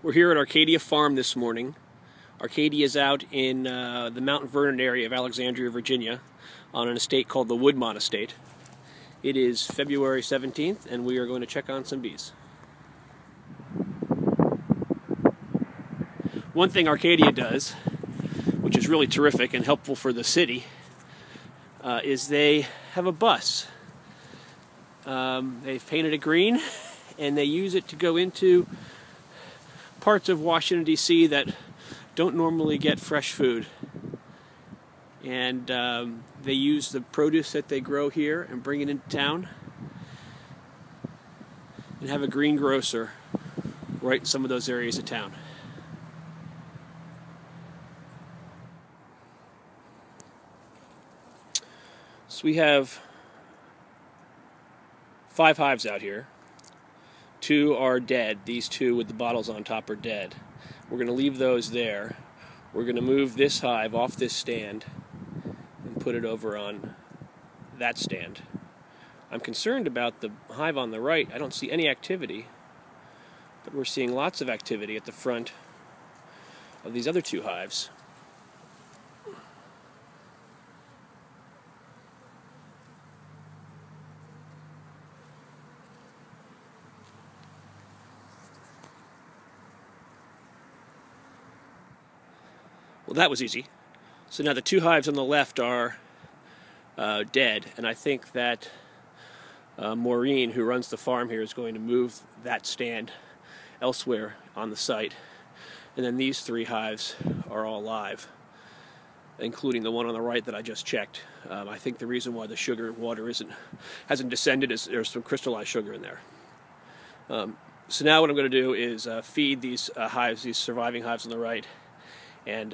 We're here at Arcadia Farm this morning. Arcadia is out in the Mount Vernon area of Alexandria, Virginia, on an estate called the Woodmont Estate. It is February 17th, and we are going to check on some bees. One thing Arcadia does, which is really terrific and helpful for the city, is they have a bus. They've painted it green, and they use it to go into parts of Washington DC that don't normally get fresh food. And they use the produce that they grow here and bring it into town and have a greengrocer right in some of those areas of town. So we have 5 hives out here. 2 are dead. These 2 with the bottles on top are dead. We're going to leave those there. We're going to move this hive off this stand and put it over on that stand. I'm concerned about the hive on the right. I don't see any activity, but we're seeing lots of activity at the front of these other 2 hives. Well, that was easy. So now the 2 hives on the left are dead, and I think that Maureen, who runs the farm here, is going to move that stand elsewhere on the site. And then these 3 hives are all live, including the one on the right that I just checked. I think the reason why the sugar water hasn't descended is there's some crystallized sugar in there. So now what I'm going to do is feed these hives, these surviving hives on the right, and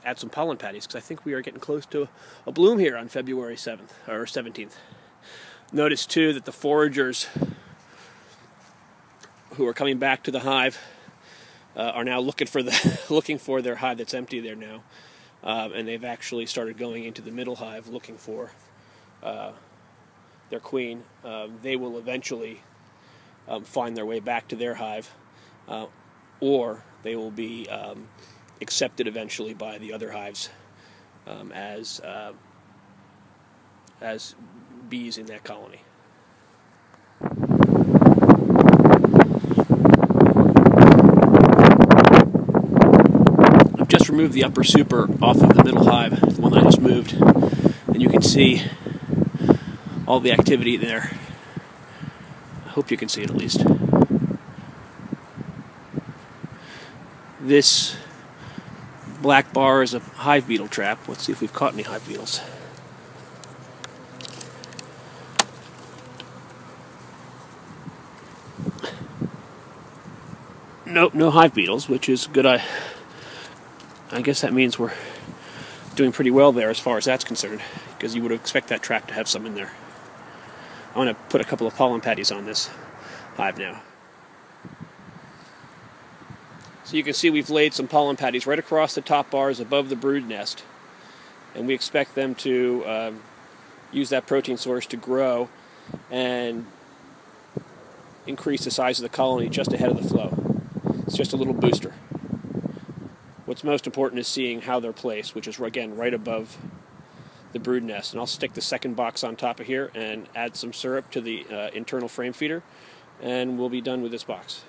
add some pollen patties, because I think we are getting close to a bloom here on February 7th or 17th. Notice too that the foragers who are coming back to the hive are now looking for their hive that's empty there now, and they've actually started going into the middle hive looking for their queen. They will eventually find their way back to their hive, or they will be accepted eventually by the other hives as bees in that colony. I've just removed the upper super off of the middle hive, the one I just moved, and you can see all the activity there. I hope you can see it at least. This black bar is a hive beetle trap. Let's see if we've caught any hive beetles. Nope, no hive beetles, which is good. I guess that means we're doing pretty well there as far as that's concerned, because you would expect that trap to have some in there. I want to put a couple of pollen patties on this hive now. So you can see we've laid some pollen patties right across the top bars above the brood nest, and we expect them to use that protein source to grow and increase the size of the colony just ahead of the flow. It's just a little booster. What's most important is seeing how they're placed, which is, again, right above the brood nest. And I'll stick the second box on top of here and add some syrup to the internal frame feeder, and we'll be done with this box.